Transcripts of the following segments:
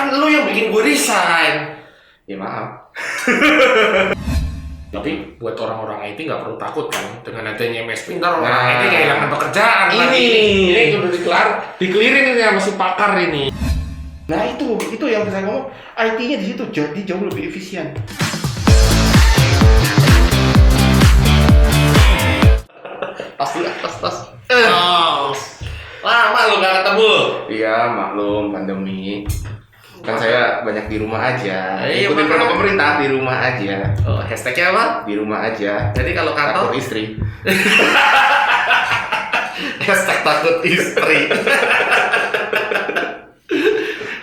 Kan lu yang bikin gue resign. Ya maaf. Tapi buat orang-orang IT nggak perlu takut kan dengan adanya MSP, ntar orang IT kehilangan pekerjaan. Ini udah dikelirin ini sama si pakar ini. Nah itu yang saya ngomong, IT-nya di situ jadi jauh lebih efisien. Tas. Lama lu gak ketemu. Iya maklum pandemi. Kan saya banyak di rumah aja. Ikutin protokol pemerintah di rumah aja. Oh, hashtagnya apa? Di rumah aja. Jadi kalau kantor Takut istri. hashtag takut istri.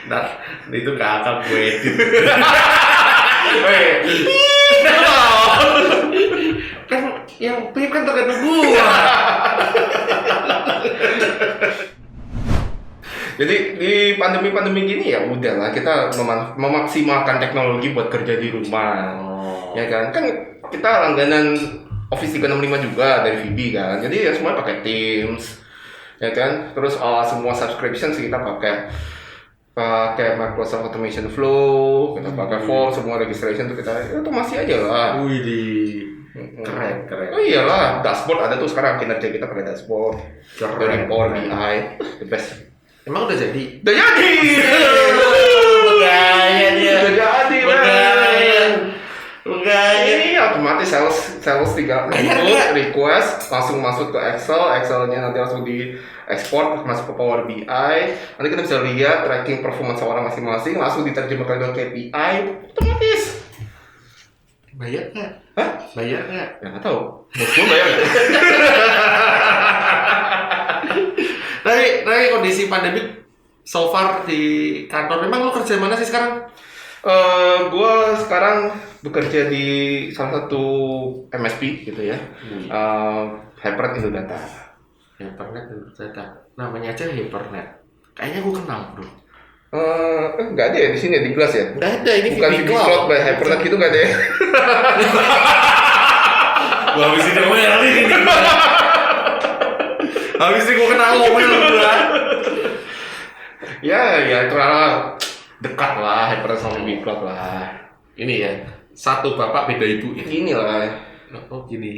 Nah, itu gak akan gue edit. Kan yang pip kan tergantung gua. Jadi di pandemi gini ya udahlah kita memaksimalkan teknologi buat kerja di rumah. Ya kan? Kan kita langganan Office 365 juga dari VB kan. Jadi ya semua pakai Teams. Ya kan? Terus semua subscription kita pakai Microsoft Automation Flow, kita pakai form, semua registration tuh kita otomasi aja lah. Wih, keren. Oh iyalah, dashboard ada tuh sekarang, kinerja kita pakai dashboard. Dari Power BI, the best. Emang udah jadi? Udah jadi. Begaya dia. Udah jadi. Begaya. Ini otomatis sales tinggal input request langsung masuk ke Excelnya nanti langsung di ekspor masuk ke Power BI. Nanti kita bisa lihat tracking performance orang masing-masing, langsung diterjemahkan ke KPI, otomatis. Bayar nggak? Hah? Bayar nggak? Ya nggak tahu. Bos gue bayar nggak? Tapi kondisi pandemi so far di kantor, memang lo kerja mana sih sekarang? Gue sekarang bekerja di salah satu MSP gitu ya. Hypernet Indodata. Hypernet Indodata. Namanya aja Hypernet. Kayaknya gue kenal, bro. Nggak ada ya di sini di Glass ya? Nggak ada, ini bukan VB Cloud by Hypernet gitu nggak ada ya? Gua habisin ngomel ini. Habis ini gue kenal ngomel gua. Ya itu lah dekat lah Hypernet sama VB Cloud lah. Ini ya, satu bapak beda ibu. Ini lah. Oh gini.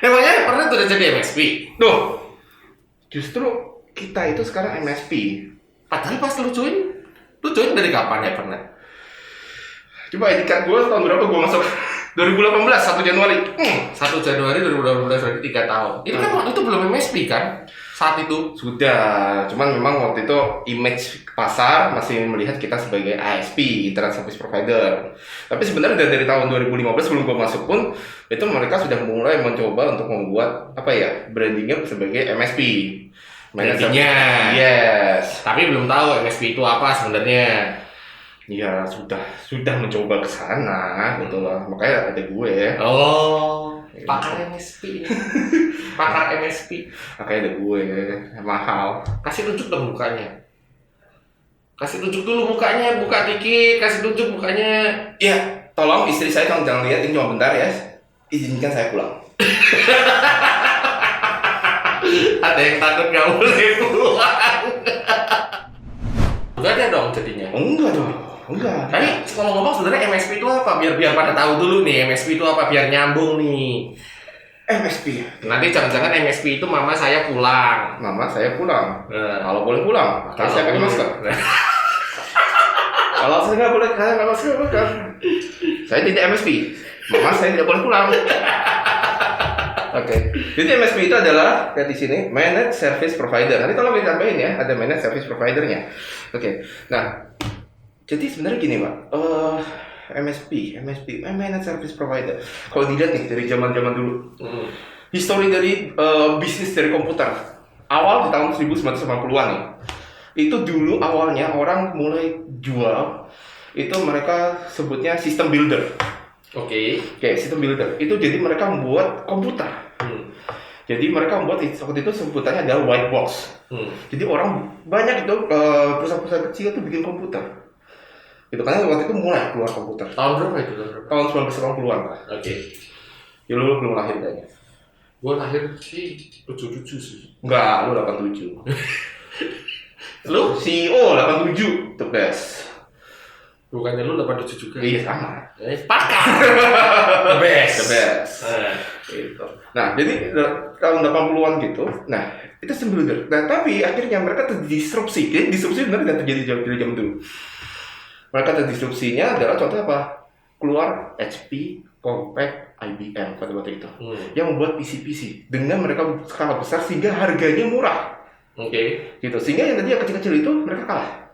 Emangnya Hypernet udah jadi MSP? Tuh, justru kita itu sekarang MSP. Padahal pas lu join dari kapan Hypernet? Coba edikan gue tahun berapa gue masuk? 2018, 1 Januari. 1 Januari 2018, berarti 3 tahun. Itu kan waktu itu belum MSP kan? Saat itu? Sudah, cuman memang waktu itu image pasar masih melihat kita sebagai ISP, Internet Service Provider. Tapi sebenarnya dari tahun 2015 sebelum gue masuk pun, itu mereka sudah mulai mencoba untuk membuat brandingnya sebagai MSP. Brandingnya? Yes. Tapi belum tahu MSP itu apa sebenarnya. Ya sudah mencoba ke sana gitu lah. Makanya ada gue. Oh, pakar MSP. Pakar MSP. Makanya ada gue mahal. Kasih tunjuk dong mukanya. Kasih tunjuk dulu mukanya, buka dikit, kasih tunjuk mukanya. Iya, tolong istri saya jangan lihat ini cuma bentar ya. Izinkan saya pulang. Ada yang takut nggak boleh pulang. Enggak ada dong jadinya. Enggak dong. Enggak. Tapi ngomong-ngomong sebenarnya MSP itu apa? Biar pada tahu dulu nih MSP itu apa, biar nyambung nih. MSP. Nanti jangan-jangan MSP itu mama saya pulang. Mama saya pulang. Kalau boleh pulang, kalau saya pakai masker. Kalau saya nggak boleh, saya nggak masker. Saya tidak MSP. Mama saya tidak boleh pulang. Oke. Jadi MSP itu adalah lihat di sini Managed Service Provider. Nanti tolong ditambahin ya, ada Managed Service Provider-nya. Oke. Nah, jadi sebenarnya gini Pak, MSP, Managed Service Provider. Kalau dilihat nih dari zaman dulu, histori dari bisnis dari komputer, awal di tahun 1990-an nih, itu dulu awalnya orang mulai jual, itu mereka sebutnya sistem builder. Oke, sistem builder. Itu jadi mereka membuat komputer. Jadi mereka membuat waktu itu sebutannya adalah white box. Jadi orang banyak itu perusahaan-perusahaan kecil itu bikin komputer. Itu karena waktu itu mulai keluar komputer. Tahun berapa itu? Tahun 1980-an lah. Oke. Ya lu belum lahir kayaknya. Gua lahir sih 77 sih. Enggak, lu 87. Lu? CEO 87 the best. Bukannya lu 87 juga? Iya sama. Pakar. The best. The best. Gitu. Nah, jadi tahun 80-an gitu. Nah, itu system builder. Nah, tapi akhirnya mereka terdisrupsi. Jadi disrupsi benar nggak terjadi dari zaman dulu. Mereka terdisrupsinya adalah contoh apa? Keluar HP, Compaq, IBM pada waktu itu. Yang membuat PC-PC dengan mereka skala besar sehingga harganya murah. Oke. Gitu. Sehingga yang tadi yang kecil-kecil itu mereka kalah.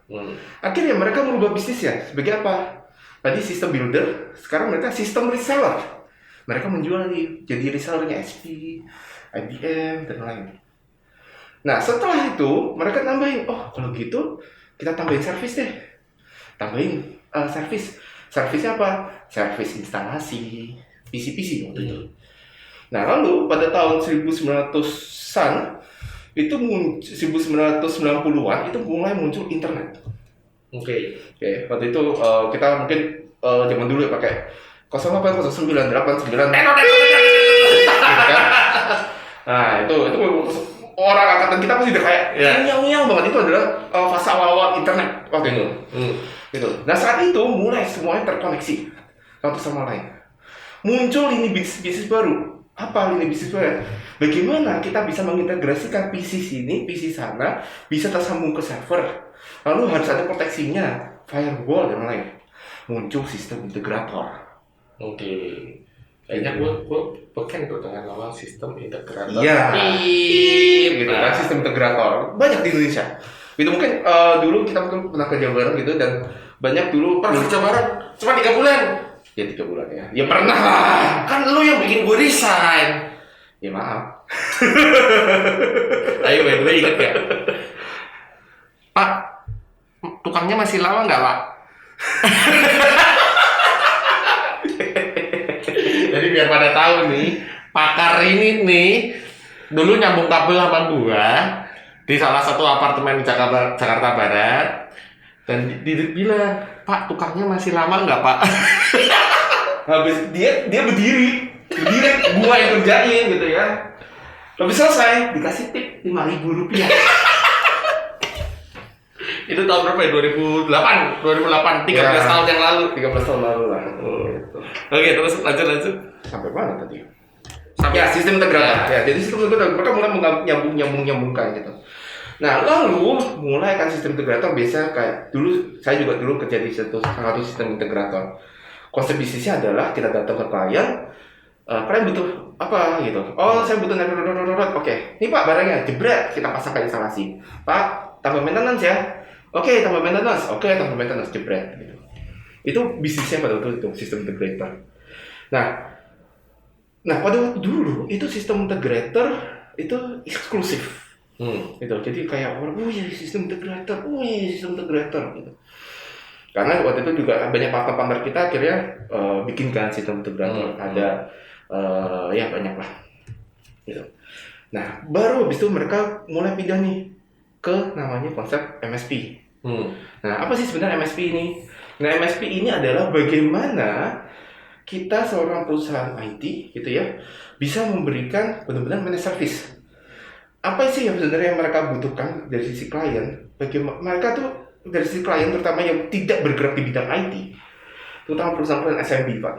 Akhirnya mereka merubah bisnisnya sebagai apa? Tadi sistem builder, sekarang mereka sistem reseller. Mereka menjual nih, jadi resellernya HP, IBM, dan lain. Nah setelah itu mereka tambahin, oh kalau gitu kita tambahin servis deh. Tambahin servis. Servisnya apa? Servis instalasi PC-PC waktu itu. Nah lalu pada tahun 1900-an itu 1990-an itu mulai muncul internet. Oke, waktu itu kita mungkin zaman dulu ya pakai 080989 gitu kan. Nah, itu orang angkatan kita pasti udah kayak nyang banget. Itu adalah fase awal-awal internet waktu itu. Gitu. Nah, saat itu mulai semuanya terkoneksi satu sama lain. Muncul lini bisnis baru. Apa lini bisnis baru? Bagaimana kita bisa mengintegrasikan PC sini, PC sana, bisa tersambung ke server. Lalu harus ada proteksinya, firewall dan lain. Muncul sistem integrator. Oke. Kayaknya gue beken tuh dengan nama sistem integrator. Iya. Gitu kan, sistem integrator. Banyak di Indonesia. Itu mungkin dulu kita mungkin pernah kerja bareng gitu dan banyak dulu pernah kerja bareng cuma 3 bulan. Ya 3 bulan ya. Ya pernah lah. Kan lu yang bikin gue resign. Ya maaf. Ayo, by the way, inget ya? Pak, tukangnya masih lama nggak, Pak? Jadi biar pada tahu nih, pakar ini nih dulu nyambung kabel sama gua di salah satu apartemen di Jakarta Barat dan dia bilang, Pak, tukangnya masih lama nggak, Pak? Habis dia berdiri, gua yang kerjain gitu ya. Habis selesai dikasih tip 5.000 rupiah. Itu tahun berapa ya? 2008, 13 ya, tahun yang lalu. 13 tahun lalu lah. Gitu. Oke, terus lanjut. Sampai mana tadi? Sampai sistem integrator. Ya, jadi sistem integrator mereka mulai nyambungkan gitu. Nah, lalu mulai kan sistem integrator biasa kayak saya juga dulu kerja di salah satu sistem integrator. Konsep bisnisnya adalah kita datang ke klien, kalian butuh apa gitu? Oh, saya butuh Oke, ini Pak barangnya, jebret, kita pasangkan instalasi. Pak, tambah maintenance ya? Oke, tambah maintenance. Oke, tambah maintenance, jebret. Gitu. Itu bisnisnya pada waktu itu, sistem integrator. Nah pada waktu dulu itu sistem integrator itu eksklusif. Gitu. Jadi kayak orang, sistem integrator gitu. Karena waktu itu juga banyak partner kita akhirnya bikinkan sistem integrator. Ada ya banyak lah gitu. Nah baru habis itu mereka mulai pindah nih ke namanya konsep MSP. Nah apa sih sebenarnya MSP ini? Nah MSP ini adalah bagaimana kita seorang perusahaan IT gitu ya bisa memberikan benar-benar managed service. Apa sih yang sebenarnya mereka butuhkan dari sisi klien? Bagaimana mereka tuh dari sisi klien terutama yang tidak bergerak di bidang IT, terutama perusahaan SMB Pak,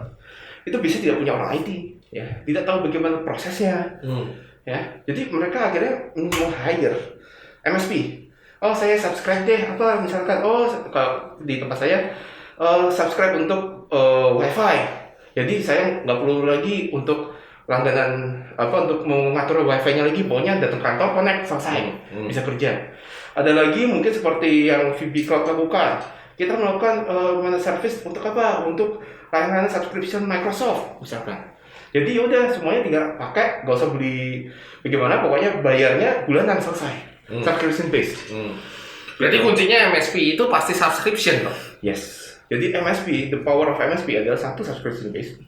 itu bisa tidak punya orang IT. Ya, tidak tahu bagaimana prosesnya, ya. Jadi mereka akhirnya meng-hire MSP. Oh, saya subscribe deh, apa misalkan, kalau di tempat saya subscribe untuk WiFi. Jadi saya nggak perlu lagi untuk langganan untuk mengatur WiFi-nya lagi, pokoknya datang kantor, connect, selesai, bisa kerja. Ada lagi mungkin seperti yang VB Cloud lakukan. Kita melakukan managed service untuk apa? Untuk layanan subscription Microsoft, misalkan. Jadi udah semuanya tinggal pakai, gak usah beli bagaimana, pokoknya bayarnya bulanan selesai. Subscription based. Berarti kuncinya MSP itu pasti subscription, Pak? Yes. Jadi MSP, the power of MSP adalah satu subscription based.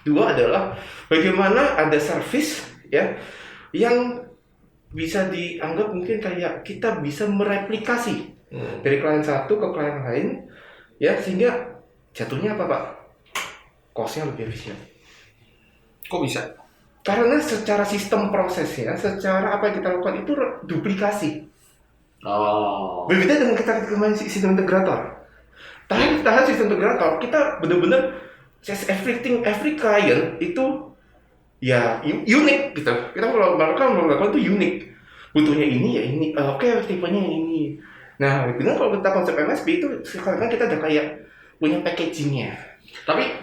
Dua adalah bagaimana ada service ya yang bisa dianggap mungkin kayak kita bisa mereplikasi dari klien satu ke klien lain ya sehingga jatuhnya apa Pak? Cost-nya lebih efisien. Kok bisa? Karena secara sistem prosesnya, secara apa yang kita lakukan itu duplikasi. Oh. Berbeda dengan kita main sistem integrator. Tahan sistem integrator, kita benar-benar every client itu ya unik gitu. Kita kalau melakukan itu unik. Butuhnya ini ya ini, oke tipenya yang ini. Nah, dengan kalau kita konsep MSP itu sekarang kita udah kayak punya packagingnya. Tapi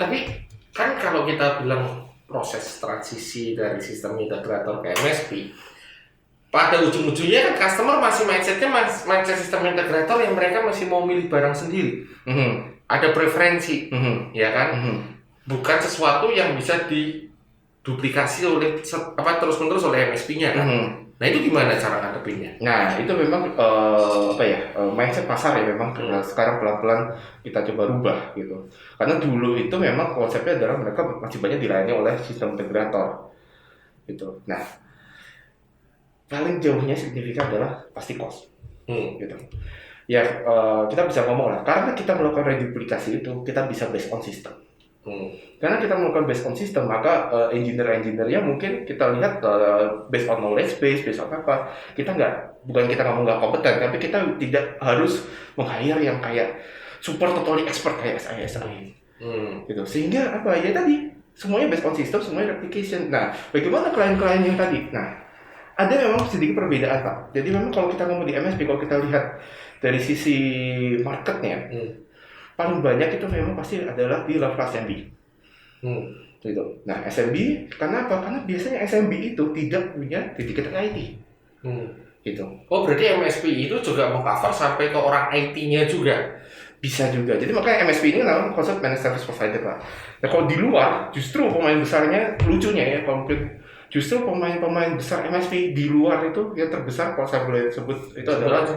kan kalau kita bilang proses transisi dari sistem integrator ke MSP, pada ujung-ujungnya kan customer masih mindset sistem integrator yang mereka masih mau milih barang sendiri. Ada preferensi, ya kan? Bukan sesuatu yang bisa diduplikasi oleh terus-menerus oleh MSP-nya kan? Nah itu gimana cara ngadepinnya? Nah itu memang mindset pasar ya memang sekarang pelan-pelan kita coba rubah gitu. Karena dulu itu memang konsepnya adalah mereka masih banyak dilayani oleh sistem integrator gitu. Nah paling jauhnya signifikan adalah pasti cost gitu. Ya kita bisa ngomong lah, karena kita melakukan reduplikasi itu kita bisa based on system. Karena kita melakukan based on system, maka engineer-nya mungkin kita lihat based on knowledge base, based on apa. Bukan kita ngomong nggak kompeten, tapi kita tidak harus meng-hire yang kayak super totally expert kayak SI. Gitu. Sehingga apa ya tadi semuanya based on system, semuanya replication. Nah, bagaimana klien-klien yang tadi? Nah, ada memang sedikit perbedaan Pak. Jadi memang kalau kita ngomong di MSP, kalau kita lihat dari sisi marketnya, paling banyak itu memang pasti adalah di level SMB. Gitu. Nah SMB, karena apa? Karena biasanya SMB itu tidak punya dedicated IT. Gitu. Oh berarti MSP itu juga meng-cover sampai ke orang IT-nya juga? Bisa juga. Jadi makanya MSP ini namanya konsep managed service provider Pak. Nah kalau di luar, justru pemain besarnya lucunya ya, justru pemain besar MSP di luar itu yang terbesar kalau saya boleh sebut itu adalah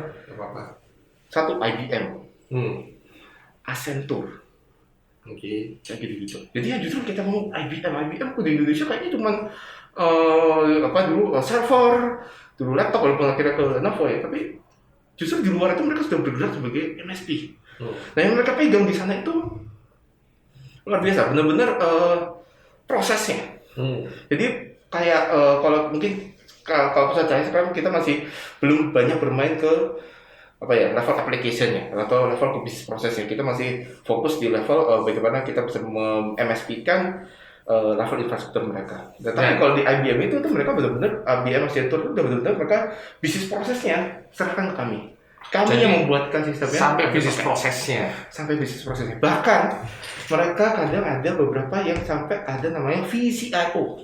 satu IBM, Accenture, kayak gitu. Jadi ya justru kita ngomong IBM di Indonesia kayaknya cuma dulu server, dulu laptop walaupun akhirnya ke Lenovo ya, tapi justru di luar itu mereka sudah bergerak sebagai MSP. Nah yang mereka pegang di sana itu luar biasa, benar-benar prosesnya. Jadi kayak kalau mungkin kalau saya sekarang kita masih belum banyak bermain ke level application-nya atau level ke bisnis prosesnya. Kita masih fokus di level bagaimana kita bisa MSP-kan level infrastruktur mereka. Tapi kalau di IBM itu mereka benar-benar IBM Accenture itu benar-benar mereka bisnis prosesnya serahkan ke kami. Kami yang membuatkan sistemnya sampai bisnis prosesnya. Bahkan mereka kadang ada beberapa yang sampai ada namanya VCIO.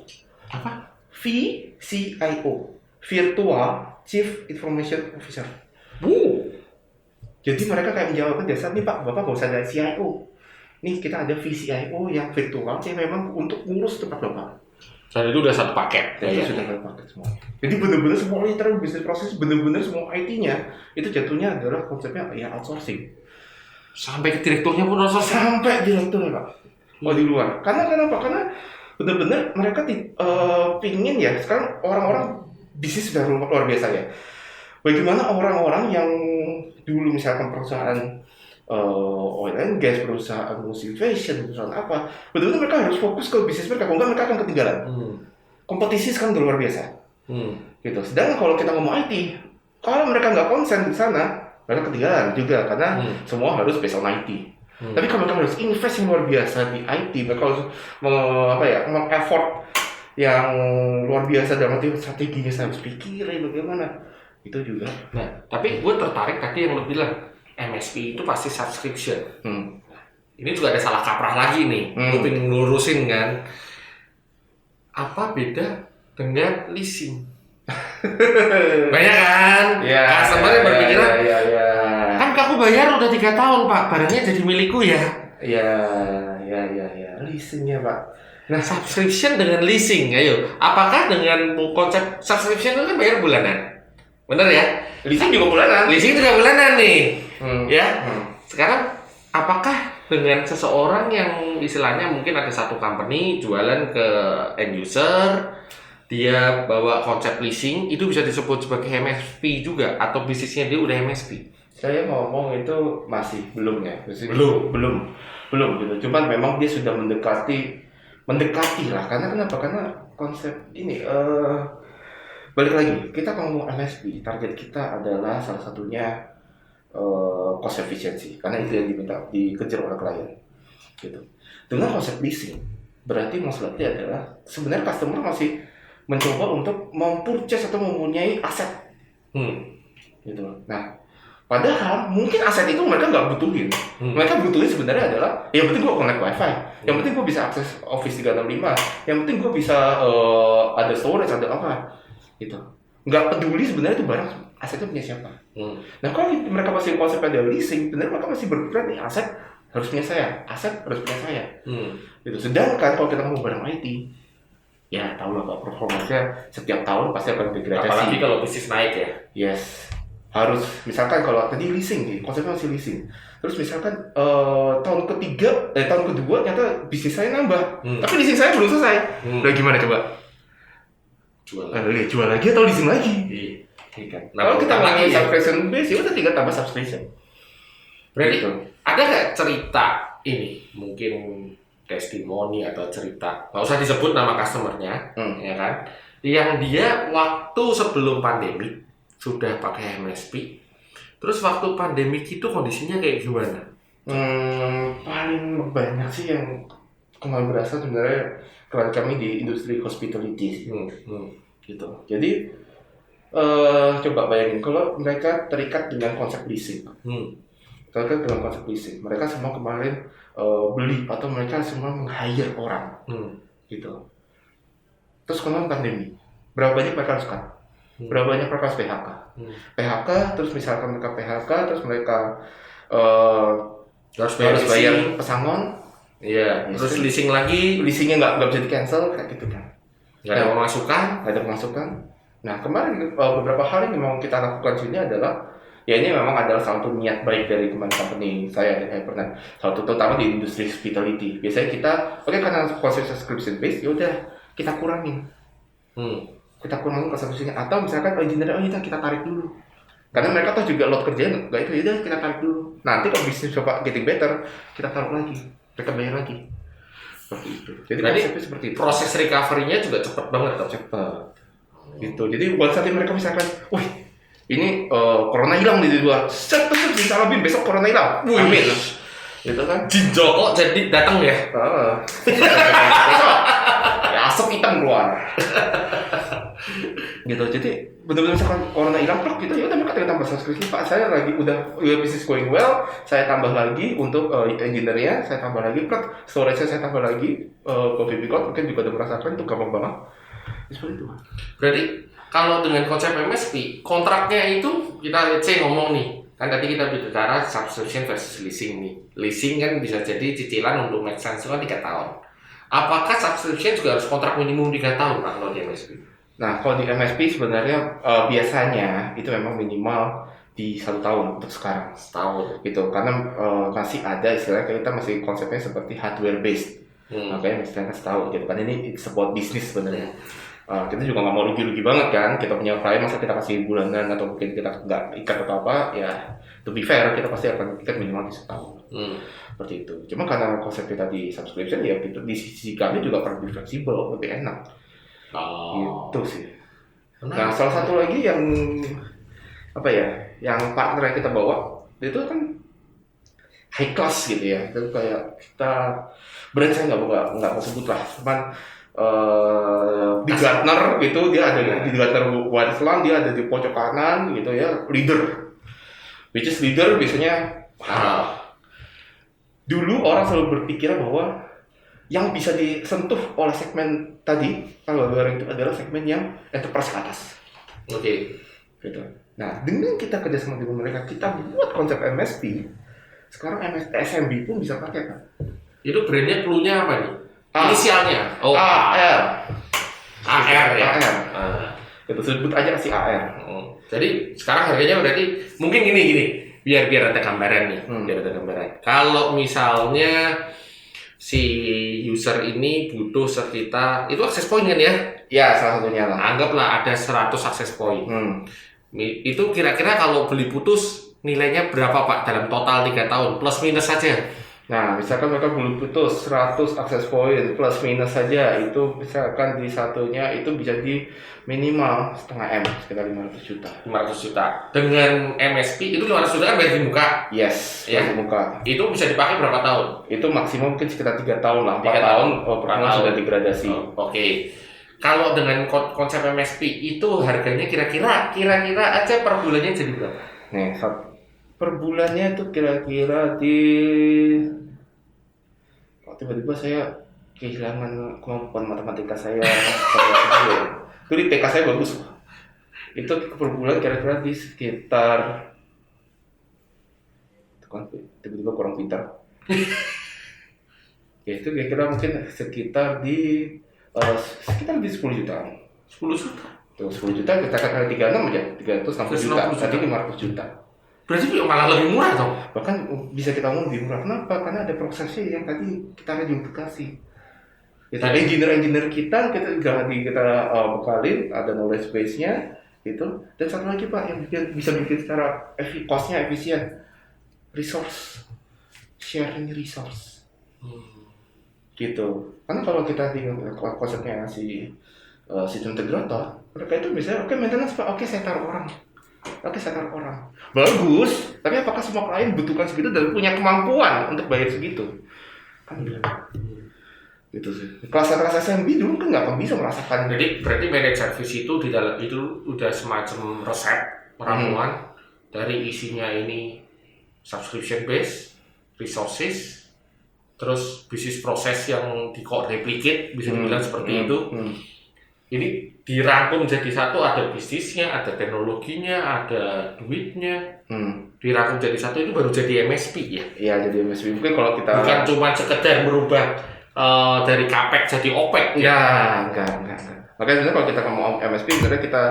Apa? VCIO, Virtual Chief Information Officer. Jadi mereka kayak menjawabkan dasar nih Pak, Bapak gak usah ada CIO. Nih kita ada VCIO yang virtual sih memang untuk ngurus tempat Bapak. Dan itu udah satu paket. Ya, sudah satu paket semua. Jadi benar-benar semua literal business proses, benar-benar semua IT-nya itu jatuhnya adalah konsepnya ya outsourcing. Sampai ke direkturnya pun outsourcing. Sampai direkturnya Pak. Oh di luar. Karena kenapa? Karena benar-benar mereka pingin ya sekarang orang-orang bisnis sudah luar biasa ya. Bagaimana orang-orang yang dulu misalkan perusahaan oil and gas, perusahaan multivation, perusahaan apa, betul-betul mereka harus fokus ke bisnis mereka, kalau enggak mereka akan ketinggalan. Kompetisi sekarang luar biasa. Gitu. Sedangkan kalau kita ngomong IT, kalau mereka nggak konsen di sana, mereka ketinggalan juga karena semua harus based on IT. Tapi kalau mereka harus invest yang luar biasa di IT, mereka harus effort yang luar biasa dalam arti strateginya saya harus pikirin bagaimana. Itu juga. Nah, tapi gue tertarik tadi yang lo bilang MSP itu pasti subscription. Ini juga ada salah kaprah lagi nih. Gue pengen lurusin kan. Apa beda dengan leasing? Banyak kan? Customer-nya berpikiran, kan aku bayar udah 3 tahun Pak, barangnya jadi milikku ya. Leasingnya Pak. Nah, subscription dengan leasing, ayo. Apakah dengan konsep subscription itu kan bayar bulanan? Bener ya? Leasing juga bulanan. Leasing juga bulanan nih. Sekarang apakah dengan seseorang yang istilahnya mungkin ada satu company jualan ke end user, dia bawa konsep leasing, itu bisa disebut sebagai MSP juga atau bisnisnya dia udah MSP? Saya ngomong itu masih belum ya. Belum gitu. Cuman memang dia sudah mendekati lah. Karena kenapa? Karena konsep ini balik lagi, kita kalau ngomong MSP, target kita adalah salah satunya cost efficiency, karena itu yang dikejar oleh klien. Gitu. Dengan konsep leasing, berarti maksudnya adalah sebenarnya customer masih mencoba untuk mempurchase atau mempunyai aset. Gitu. Nah, padahal mungkin aset itu mereka nggak butuhin. Mereka butuhin sebenarnya adalah yang penting gue connect wifi, yang penting gue bisa akses Office 365, yang penting gue bisa ada storage, ada apa gitu. Nggak peduli sebenarnya itu barang asetnya punya siapa. Nah, kalau mereka masih konsep ada leasing, benar mereka masih berperan nih, aset harus punya saya, aset harus punya saya. Gitu. Sedangkan kalau kita ngomong barang IT, ya tahu lah Pak, performanya setiap tahun pasti akan degradasi. Apalagi kalau bisnis naik ya. Yes, harus misalkan kalau tadi leasing nih, konsepnya masih leasing. Terus misalkan tahun kedua ternyata bisnis saya nambah, tapi leasing saya belum selesai. Udah gimana coba? Jual lagi atau leasing lagi? Iya. Kalau kita ngomongin subscription base, ya udah tinggal tambah subscription. Berarti Gitu. ada nggak cerita ini, mungkin testimoni atau cerita, nggak usah disebut nama customernya, ya kan? Yang dia waktu sebelum pandemi sudah pakai MSP, terus waktu pandemi itu kondisinya kayak gimana? Paling banyak sih yang kemarin berasa sebenarnya klien kami di industri hospitality. Gitu. Jadi coba bayangin kalau mereka terikat dengan konsep leasing. Terikat dengan konsep leasing. Mereka semua kemarin beli atau mereka semua meng-hire orang. Gitu. Terus kemarin pandemi. Berapa banyak mereka harus cut? Berapa banyak mereka harus PHK? PHK, terus misalkan mereka PHK, terus mereka harus bayar pesangon. Iya, terus leasing lagi, leasingnya nggak bisa di cancel kayak gitu kan? nggak ada pemasukan, nggak ada pemasukan. Nah kemarin beberapa hal yang memang kita lakukan sini adalah ya ini memang adalah salah satu niat baik dari teman company saya pernah satu terutama di industri hospitality. Biasanya kita karena konsep subscription base ya udah kita kurangin, kita kurangin konsumsinya atau misalkan engineer kita tarik dulu. Karena mereka tuh juga load kerjanya nggak itu, ya kita tarik dulu. Nanti kalau bisnis coba getting better, kita taruh lagi. Mereka bayar lagi. Seperti itu. Jadi konsepnya seperti itu. Proses recovery-nya juga cepat banget. Cepat. Gitu. Jadi buat saat mereka misalkan, wih, ini corona hilang di luar. Set, insya Allah besok corona hilang. Amin. Gitu kan? Jin Joko jadi datang ya? Ya asap hitam keluar. Gitu. Jadi benar-benar misalkan corona hilang gitu ya udah mereka tinggal tambah subscription. Pak saya lagi udah bisnis going well, saya tambah lagi untuk engineer-nya, saya tambah lagi storage-nya saya tambah lagi coffee code mungkin juga udah merasakan itu gampang banget. Seperti itu. Berarti kalau dengan konsep MSP, kontraknya itu kita let's say ngomong nih, kan tadi kita bicara subscription versus leasing nih. Leasing kan bisa jadi cicilan untuk make sense kan 3 tahun. Apakah subscription juga harus kontrak minimum 3 tahun Pak kalau di MSP? Nah, kalau di MSP sebenarnya biasanya itu memang minimal di 1 tahun untuk sekarang. Setahun. Gitu, karena masih ada istilahnya kita masih konsepnya seperti hardware based. Makanya istilahnya setahun gitu. Karena ini it's about business sebenarnya. Kita juga nggak mau rugi-rugi banget kan. Kita punya klien masa kita kasih bulanan atau mungkin kita nggak ikat atau apa ya. To be fair kita pasti akan ikat minimal di setahun. Seperti itu. Cuma karena konsep kita di subscription ya gitu, di sisi kami juga perlu lebih fleksibel, lebih enak. Gitu sih. Nah, salah satu lagi yang apa ya, yang partner yang kita bawa itu kan high class gitu ya. Itu kayak kita brand saya nggak mau sebut lah, cuman di Gartner gitu dia ada di Gartner Warslan, dia ada di pojok kanan gitu ya, leader. Which is leader biasanya dulu orang selalu berpikir bahwa yang bisa disentuh oleh segmen tadi kalau barang itu adalah segmen yang enterprise ke atas. Oke. Gitu. Nah, dengan kita kerjasama dengan mereka, kita buat konsep MSP. Sekarang SMB pun bisa pakai kan? Itu brandnya clue-nya apa nih? Inisialnya? AR. AR ya? AR. Itu sebut aja si AR. Jadi sekarang harganya berarti mungkin gini. Biar ada gambaran nih. Biar ada gambaran. Kalau misalnya si user ini butuh sekitar itu akses point kan ya? Ya, salah satunya lah. Anggaplah ada 100 akses point. Itu kira-kira kalau beli putus nilainya berapa Pak dalam total 3 tahun plus minus saja? Nah, misalkan mereka belum putus 100 akses point plus minus saja, itu misalkan di satunya itu bisa di minimal setengah M, sekitar 500 juta. 500 juta. Dengan MSP itu 500 juta kan bayar di muka. Yes, Ya. di muka. Itu bisa dipakai berapa tahun? Itu maksimum mungkin sekitar 3 tahun lah, 4 3 tahun, tahun. performa sudah degradasi. Oke. Kalau dengan konsep MSP itu harganya kira-kira aja per bulannya jadi berapa? Nih, per bulannya itu kira-kira di... Kok tiba-tiba saya kehilangan kemampuan matematika saya. Itu di TK saya bagus. Itu per bulan kira-kira di sekitar... Itu kan tiba-tiba kurang pintar. Ya, itu kira-kira mungkin sekitar di 10 juta. 10 juta. Tuh 10 juta kita kali 36 aja, 360 juta. Tadi 500 juta. Berarti malah lebih murah dong. Bahkan bisa kita ngomong lebih murah. Kenapa? Karena ada prosesnya yang tadi kita reduplikasi. Ya, tadi engineer kita bekalin, ada knowledge base-nya gitu. Dan satu lagi Pak yang bisa bikin secara cost-nya efisien, resource, sharing resource. Gitu. Karena kalau kita di konsepnya si sistem integrator, mereka itu misalnya oke maintenance Pak, oke saya taruh orang. Bagus, tapi apakah semua klien butuhkan segitu dan punya kemampuan untuk bayar segitu? Kan enggak. Gitu sih. Kelas SMB dulu kan nggak akan bisa merasakan. Jadi berarti managed service itu di dalam itu udah semacam resep ramuan dari isinya ini subscription base, resources, terus bisnis proses yang replicate bisa dibilang seperti itu. Ini dirangkum jadi satu, ada bisnisnya, ada teknologinya, ada duitnya. Dirangkum jadi satu itu baru jadi MSP ya? Iya, jadi MSP. Mungkin kalau kita bukan cuma sekedar merubah dari capex jadi opec. Enggak. Makanya sebenarnya kalau kita ngomong MSP, sebenarnya kita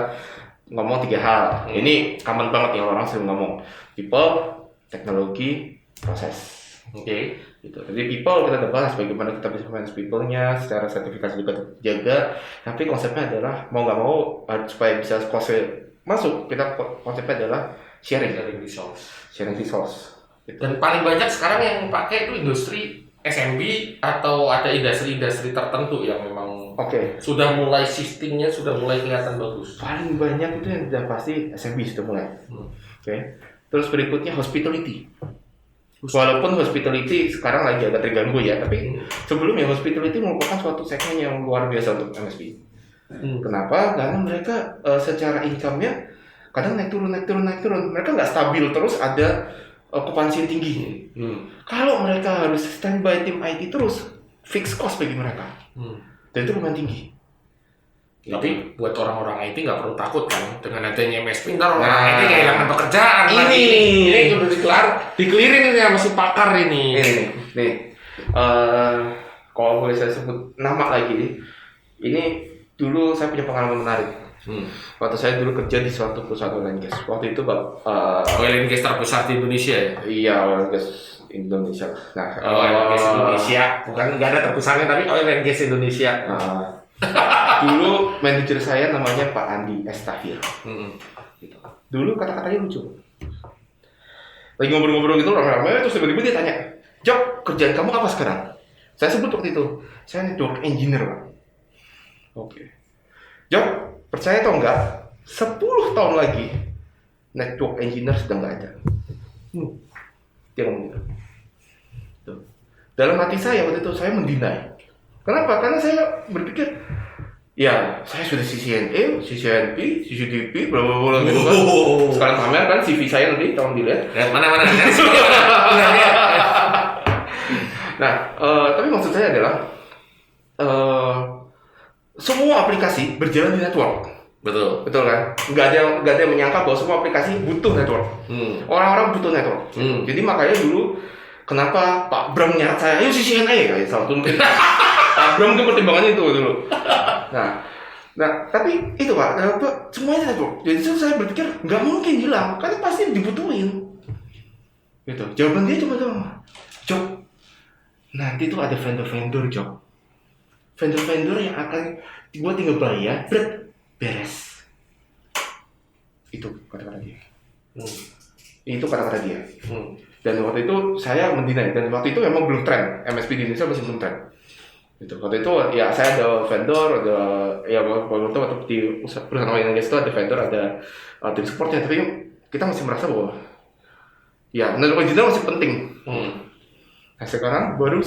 ngomong 3 hal. Ini common banget yang orang sering ngomong. People, teknologi, proses. Oke. Gitu. Jadi people kita udah bahas bagaimana kita bisa manage people-nya, secara sertifikasi juga jaga. Tapi konsepnya adalah mau nggak mau supaya bisa cost masuk, kita konsepnya adalah sharing resource. Gitu. Dan paling banyak sekarang yang pakai itu industri SMB atau ada industri tertentu yang memang sudah mulai shiftingnya sudah mulai kelihatan bagus. Paling banyak itu yang sudah pasti SMB sudah mulai. Terus berikutnya hospitality. Walaupun hospitality sekarang lagi agak terganggu ya, tapi sebelumnya hospitality merupakan suatu segmen yang luar biasa untuk MSP. Kenapa? Karena mereka secara income-nya kadang naik turun. Mereka nggak stabil terus, ada okupansi yang tinggi. Kalau mereka harus standby tim IT terus, fixed cost bagi mereka. Dan itu lumayan tinggi. Tapi buat orang-orang IT nggak perlu takut kan dengan adanya MSP, ntar orang IT kehilangan pekerjaan. Ini udah dikelirin ini sama si pakar ini. Nih, kalau boleh saya sebut nama lagi nih, ini dulu saya punya pengalaman menarik. Waktu saya dulu kerja di suatu perusahaan oil and gas. Waktu itu oil and gas terbesar di Indonesia ya? Iya, oil and gas Indonesia. Nah, oil and gas Indonesia, bukan nggak ada terbesarnya tapi oil and gas Indonesia. Dulu manajer saya namanya Pak Andi Estahir. Gitu. Dulu kata-katanya lucu. Lagi ngobrol-ngobrol gitu rame-rame, terus tiba-tiba dia tanya, "Job, kerjaan kamu apa sekarang?" Saya sebut waktu itu, saya network engineer, Pak. Job, percaya atau enggak, 10 tahun lagi network engineer sudah nggak ada. Dia ngomong gitu. Dalam hati saya waktu itu saya mendinai. Kenapa? Karena saya berpikir, ya saya sudah CCNA, CCNP, CCTP, bla bla bla gitu kan. Sekarang pamer kan CV saya nanti tolong dilihat. Mana? Nah, tapi maksud saya adalah semua aplikasi berjalan di network. Betul kan? Nggak ada yang menyangka bahwa semua aplikasi butuh network. Orang-orang butuh network. Jadi makanya dulu kenapa Pak Bram nyeret saya, ayo CCNA kayak satu mungkin. Pak Bram itu pertimbangannya itu dulu. Nah, tapi itu Pak, semuanya network. Jadi saya berpikir nggak mungkin hilang, karena pasti dibutuhin. Gitu. Jawaban dia cuma Job, nanti tuh ada vendor Job. Vendor yang akan buat tinggal bayar, beres. Itu kata-kata dia. Itu kata-kata dia. Dan waktu itu saya mendinai, dan waktu itu memang belum tren, MSP di Indonesia masih belum tren. Gitu. Waktu itu ya saya ada vendor, ada ya waktu di perusahaan oil and gas itu ada vendor, ada tim supportnya, tapi kita masih merasa bahwa ya knowledge original masih penting. Nah sekarang baru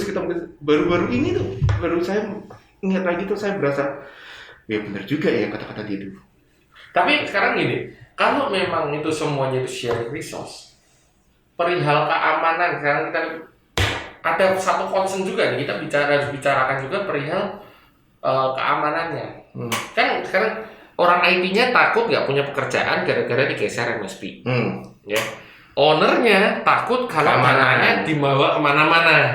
ini tuh, baru saya ingat lagi tuh, saya berasa ya benar juga ya kata-kata dia dulu. Tapi sekarang gini, kalau memang itu semuanya itu sharing resource, perihal keamanan, sekarang kita ada satu concern juga nih, kita harus bicarakan juga perihal keamanannya. Kan sekarang orang IT-nya takut nggak punya pekerjaan gara-gara digeser MSP. Ya. Ownernya takut kalau dananya dibawa kemana-mana,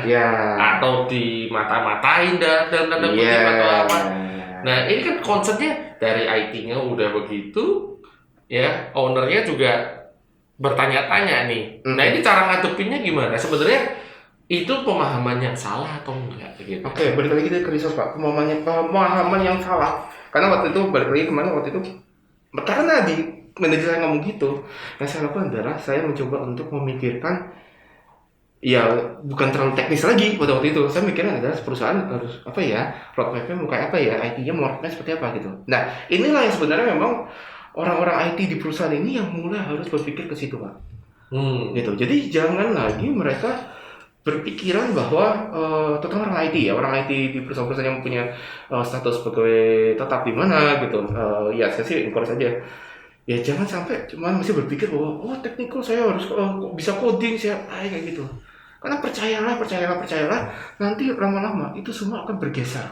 atau dimata-matain dan kutip atau apa. Nah ini kan konsepnya dari IT-nya udah begitu, ya ownernya juga bertanya-tanya nih. Nah ini cara ngadepinnya gimana? Sebenarnya itu pemahaman yang salah atau enggak? Gitu. Oke, balik lagi ke resource Pak. Pemahaman yang salah. Karena waktu itu balik lagi kemana waktu itu? Karena di manajer saya ngomong gitu, yang saya lakukan adalah saya mencoba untuk memikirkan ya bukan terlalu teknis lagi pada waktu itu. Saya mikirnya adalah perusahaan harus apa ya, roadmap-nya mau kayak apa ya, IT-nya mau roadmap seperti apa gitu. Nah inilah yang sebenarnya memang orang-orang IT di perusahaan ini yang mulai harus berpikir ke situ Pak. Gitu. Jadi jangan lagi mereka berpikiran bahwa terutama orang IT ya, orang IT di perusahaan-perusahaan yang punya status pegawai tetap di mana gitu, ya saya sih encourage aja. Ya jangan sampai cuman masih berpikir bahwa technical saya harus bisa coding saya kayak gitu. Karena percayalah nanti lama-lama itu semua akan bergeser.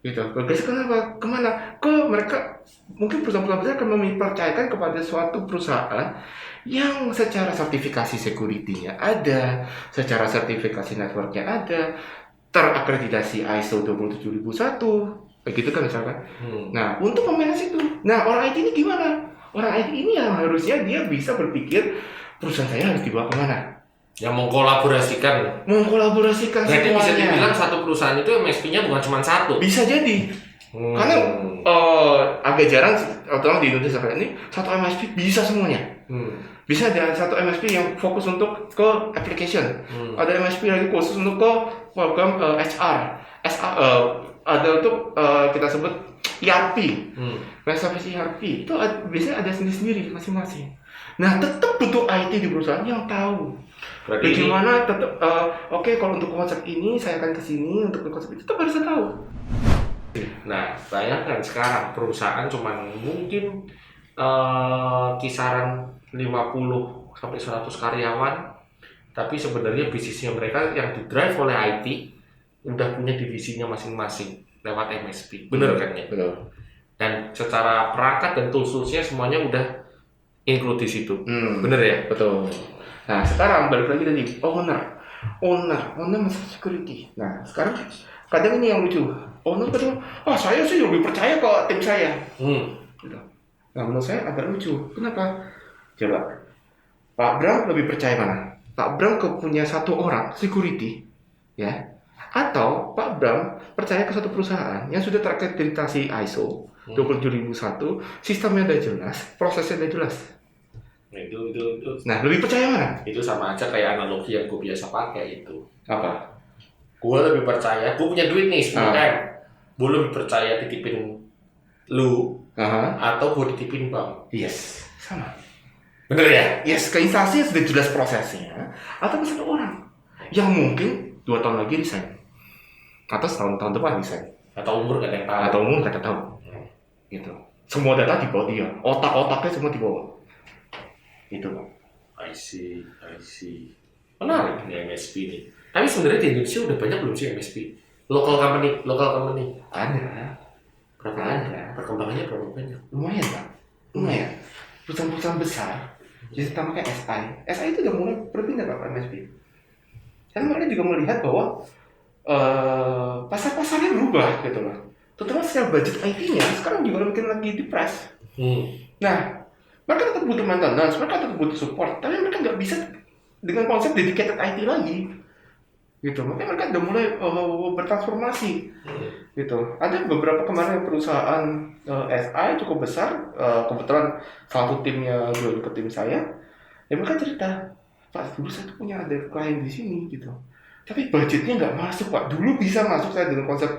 Gitu. Bergeser kenapa? Kemana? Ke mereka mungkin perusahaan-perusahaan besar akan mempercayakan kepada suatu perusahaan yang secara sertifikasi security-nya ada, secara sertifikasi network-nya ada, terakreditasi ISO 27001. Begitu kan misalkan. Nah, untuk memanage itu. Nah, orang IT ini gimana? Orang IT ini yang harusnya dia bisa berpikir perusahaan saya harus dibawa kemana? Yang mengkolaborasikan. Berarti bisa dibilang satu perusahaan itu MSP-nya bukan cuma satu. Bisa jadi. Karena agak jarang, terutama di Indonesia sekarang ini, satu MSP bisa semuanya. Bisa ada satu MSP yang fokus untuk ke application. Ada MSP lagi khusus untuk ke program HR. Ada untuk kita sebut ERP, service ERP itu biasanya ada sendiri masing-masing. Nah tetap butuh IT di perusahaan yang tahu. Bagaimana tetap oke, kalau untuk konsep ini saya akan ke sini, untuk konsep itu tetap harus tahu. Nah bayangkan sekarang perusahaan cuman mungkin kisaran 50 sampai 100 karyawan, tapi sebenarnya bisnisnya mereka yang didrive oleh IT udah punya divisinya masing-masing lewat MSP, bener kan ya? Betul. Dan secara perangkat dan tools-toolsnya semuanya udah include di situ, bener ya? Betul. Nah sekarang balik lagi tadi owner masalah security. Nah sekarang kadang ini yang lucu, owner kadang, saya sih lebih percaya ke tim saya. Gitu. Nah menurut saya agak lucu. Kenapa? Coba Pak Bram lebih percaya mana? Pak Bram punya satu orang security, ya? Atau Pak Bram percaya ke satu perusahaan yang sudah terakreditasi ISO 27001, sistemnya udah jelas, prosesnya udah jelas. Itu. Nah, lebih percaya mana? Itu sama aja kayak analogi yang gue biasa pakai itu. Apa? Gue lebih percaya, gue punya duit nih 10M. Gue lebih percaya titipin lu atau gue titipin bank. Yes, sama. Bener ya? Yes, ke instansi sudah jelas prosesnya. Atau ke satu orang yang mungkin 2 tahun lagi resign. Atau tahun depan resign. Atau umur gak ada yang tahu. Atau umur gak ada tahu. Gitu. Semua data dibawa dia. Otak-otaknya semua dibawa. Itu. I see. Menarik nih MSP ini. Tapi sebenarnya di Indonesia udah banyak belum sih MSP? Local company. Ada. Berapa ada? Perkembangannya berapa banyak? Lumayan Pak. Lumayan. Perusahaan-perusahaan besar. Jadi terutama kayak SI. SI itu udah mulai berpindah ke MSP. Dan mereka juga melihat bahwa pasar-pasarnya berubah gitu loh. Terutama secara budget IT-nya sekarang juga makin lagi depres. Nah, mereka tetap butuh maintenance, mereka tetap butuh support, tapi mereka nggak bisa dengan konsep dedicated IT lagi. Gitu. Makanya mereka udah mulai bertransformasi. Gitu. Ada beberapa kemarin perusahaan SI cukup besar, kebetulan salah satu timnya jual ke tim saya. Ya mereka cerita, Pak dulu saya tuh punya ada klien di sini gitu, tapi budgetnya nggak masuk Pak. Dulu bisa masuk saya dengan konsep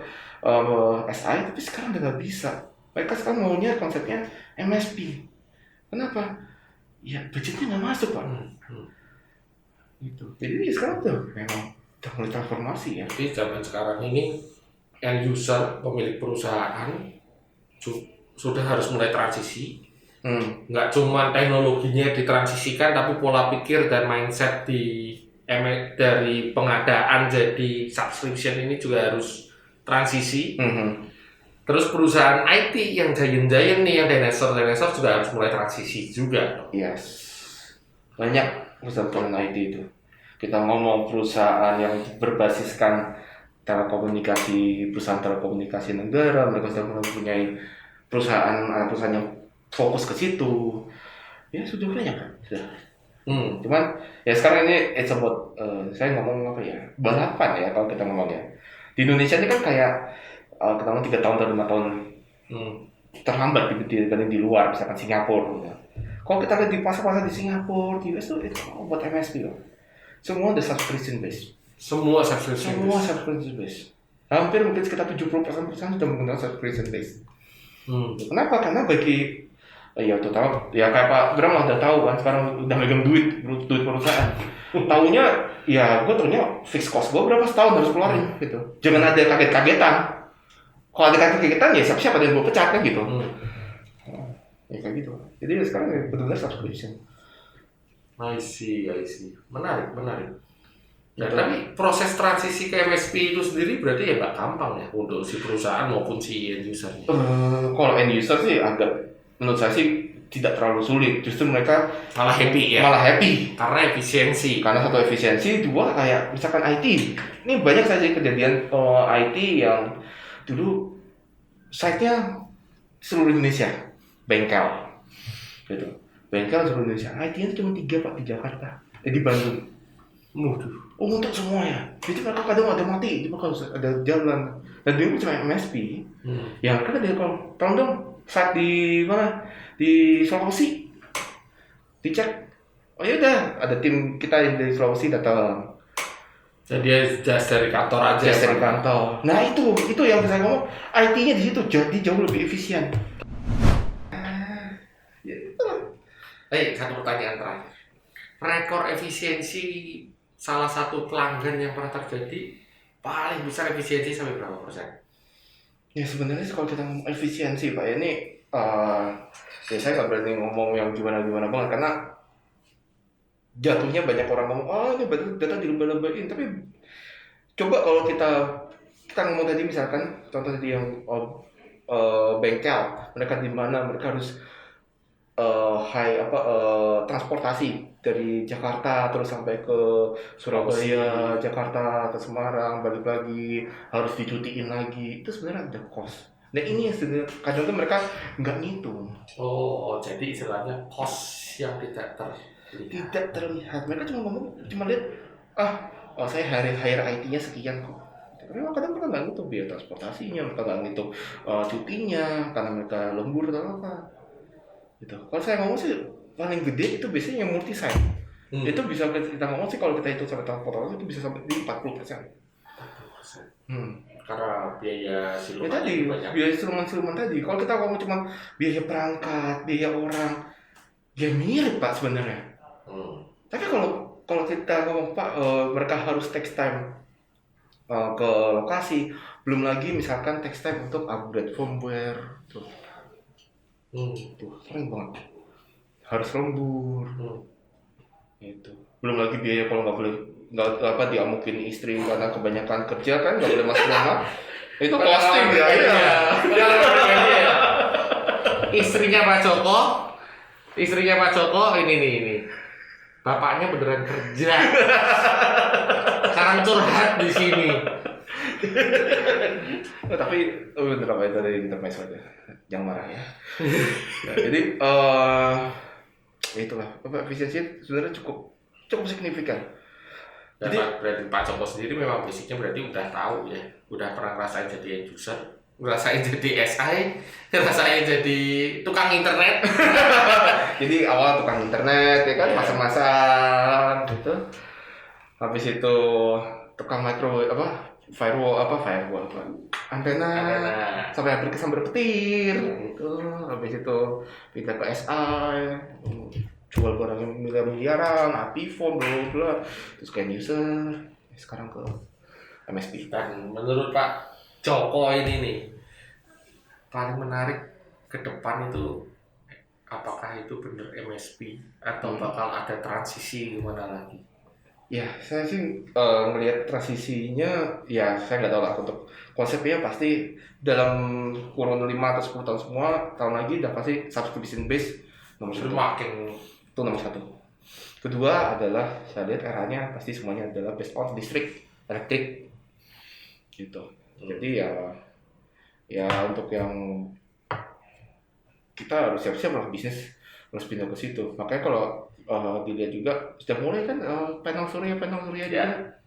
SI, tapi sekarang udah nggak bisa. Mereka sekarang maunya konsepnya MSP. Kenapa? Ya budgetnya nggak masuk Pak. Gitu. Jadi sekarang tuh memang udah mulai transformasi ya. Jadi zaman sekarang ini end user pemilik perusahaan sudah harus mulai transisi. Nggak cuma teknologinya ditransisikan, tapi pola pikir dan mindset dari pengadaan jadi subscription ini juga harus transisi. Terus perusahaan IT yang giant-giant nih, yang dinosaur juga harus mulai transisi juga. Yes. Banyak perusahaan IT itu. Kita ngomong perusahaan yang berbasiskan telekomunikasi, perusahaan telekomunikasi negara, mereka sudah mempunyai perusahaan yang fokus ke situ. Ya sudah banyak kan, sudah. Cuman ya sekarang ini it's about saya ngomong apa ya, balapan ya kalau kita ngomongnya. Di Indonesia ini kan kayak kita ngomong 3 tahun atau 5 tahun terhambat dibanding di luar, misalkan Singapura. Gitu. Kalau kita lihat di pasar-pasar di Singapura, di US itu buat MSP loh. Semua udah subscription based. Semua subscription based. Hampir mungkin sekitar 70% sudah menggunakan subscription based. Kenapa? Karena bagi ya terutama ya kayak Pak Bram udah tahu kan sekarang udah megang duit perusahaan. Taunya ya gue taunya fixed cost gue berapa setahun harus keluarin gitu. Jangan ada kaget-kagetan. Kalau ada kaget-kagetan ya siapa yang gue pecat kan gitu. Ya kayak gitu. Jadi sekarang ya benar-benar subscription. I see. Menarik. Ya, tapi proses transisi ke MSP itu sendiri berarti ya nggak gampang ya untuk si perusahaan maupun si end user. Kalau end user sih menurut saya sih tidak terlalu sulit. Justru mereka malah happy ya. Karena efisiensi. Karena satu efisiensi, dua kayak misalkan IT. Ini banyak saja kejadian IT yang dulu site-nya seluruh Indonesia, bengkel, gitu. Bengkel seluruh Indonesia. IT-nya cuma 3 Pak di Jakarta, di Bandung. Untuk semua ya. Jadi mereka kadang ada mati, cuma kalau ada jalan. Dan dulu cuma MSP. Yang kan ada tolong dong saat di mana? Di Sulawesi. Dicek. Oh ya udah, ada tim kita yang dari Sulawesi datang. Jadi dia just dari kantor aja. Dari kantor. Nah itu yang saya ngomong. IT-nya di situ jadi jauh lebih efisien. Satu pertanyaan terakhir. Rekor efisiensi salah satu pelanggan yang pernah terjadi paling besar efisiensi sampai berapa persen? Ya sebenarnya kalau kita ngomong efisiensi Pak, ini ya saya nggak berani ngomong yang gimana banget karena jatuhnya banyak orang ngomong ini data dilembah-lembahin, tapi coba kalau kita ngomong tadi misalkan contoh tadi yang bengkel, mereka di mana mereka harus transportasi dari Jakarta terus sampai ke Surabaya, Jakarta ke Semarang, balik lagi harus dicutiin lagi, itu sebenarnya ada cost. Nah ini yang sebenarnya kadang tuh mereka nggak ngitung. Jadi istilahnya cost yang tidak terlihat. Mereka cuma lihat saya hire IT-nya sekian kok. Tapi kadang mereka nggak ngitung biaya transportasinya, mereka nggak ngitung cutinya karena mereka lembur atau apa. Gitu. Kalau saya ngomong sih paling gede itu biasanya yang multi site. Itu bisa kita ngomong sih kalau kita hitung sampai transportasi itu bisa sampai di 40%. Karena biaya siluman tadi, biaya siluman tadi. Kalau kita ngomong cuma biaya perangkat, biaya orang, ya mirip Pak sebenarnya. Tapi kalau kita ngomong Pak, mereka harus take time ke lokasi, belum lagi misalkan take time untuk upgrade firmware tuh. Tuh sering banget harus lembur itu, belum lagi biaya kalau nggak diamukin istri karena kebanyakan kerja kan nggak boleh masuk rumah itu costing ya. Istrinya Pak Joko ini bapaknya beneran kerja sekarang curhat di sini. Tapi bener apa itu dari intermezzo aja, jangan marah ya. Jadi itulah efisiensi sebenarnya cukup signifikan. Dan jadi berarti Pak Joko sendiri memang basicnya berarti udah tahu ya, udah pernah ngerasain jadi end user. ngerasain jadi SI, ngerasain jadi tukang internet. Jadi awal tukang internet ya kan, Iya. masak-masak gitu. Habis itu tukang firewall apa antena, Antena. sampai aplikasi berpetir gitu. Habis itu pindah ke SI, jual barang yang miliaran, iPhone, bla bla bla. Terus kayak user, sekarang ke MSP. Dan menurut Pak Joko ini nih, paling menarik ke depan itu apakah itu bener MSP atau bakal ada transisi gimana lagi? Ya, saya sih melihat transisinya, ya saya nggak tahu lah, untuk konsepnya pasti dalam kurun 5 atau 10 tahun semua, tahun lagi udah pasti subscription base nomor Itu satu. makin Itu nomor satu. Kedua adalah saya lihat eranya pasti semuanya adalah based on listrik, elektrik gitu. Jadi ya untuk yang kita harus siap-siap lah, bisnis harus pindah ke situ. Makanya kalau dilihat juga sudah mulai kan panel surya Ya, juga.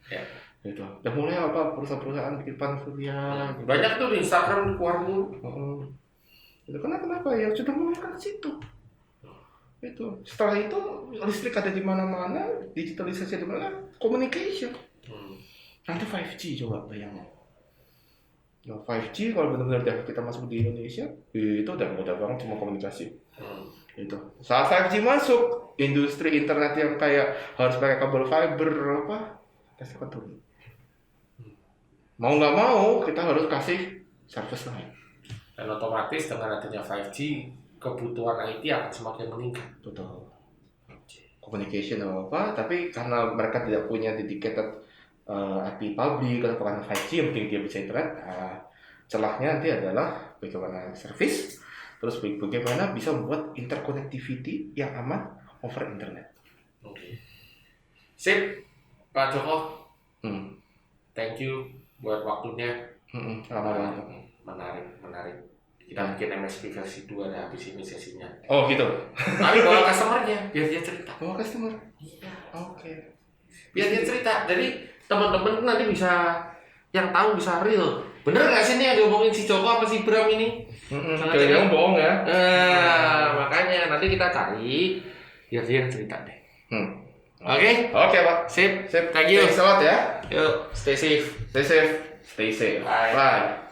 ya. Gitu. Udah mulai apa perusahaan-perusahaan bikin panel surya. Gitu. Banyak tuh di Instagram keluar mulu. Itu kenapa ya sudah mulai kan ke situ. Itu. Setelah itu listrik ada di mana-mana, digitalisasi di mana, communication. Nanti 5G coba bayangin. Nah, 5G kalau benar-benar udah kita masuk di Indonesia, itu udah mudah banget cuma komunikasi. Itu. Saat 5G masuk, industri internet yang kayak harus pakai kabel fiber apa, pasti akan turun. Mau nggak mau kita harus kasih service lain. Dan otomatis dengan adanya 5G, kebutuhan IT akan semakin meningkat. Betul. Communication apa, tapi karena mereka tidak punya dedicated IP public atau karena 5G yang penting dia bisa internet, celahnya nanti adalah bagaimana service, terus bagaimana bisa membuat interconnectivity yang aman over internet. Oke. Sip, Pak Joko. Hmm. Thank you buat waktunya. Lama-lama. Menarik. Kita bikin MSP versi 2 dah habis ini sesinya. Oh gitu. Tapi bawa customer-nya biar dia cerita. Oh customer. Iya. Oke. Biar dia cerita. Jadi teman-teman nanti bisa yang tahu bisa real. Bener nggak sih nih yang diomongin si Joko apa si Bram ini? Jangan bohong ya. Makanya nanti kita cari biar dia yang cerita deh. Oke, Pak. Sip. Thank Thank you. Thanks a lot ya. Yuk, stay safe. Stay safe. Stay safe. Bye. Bye.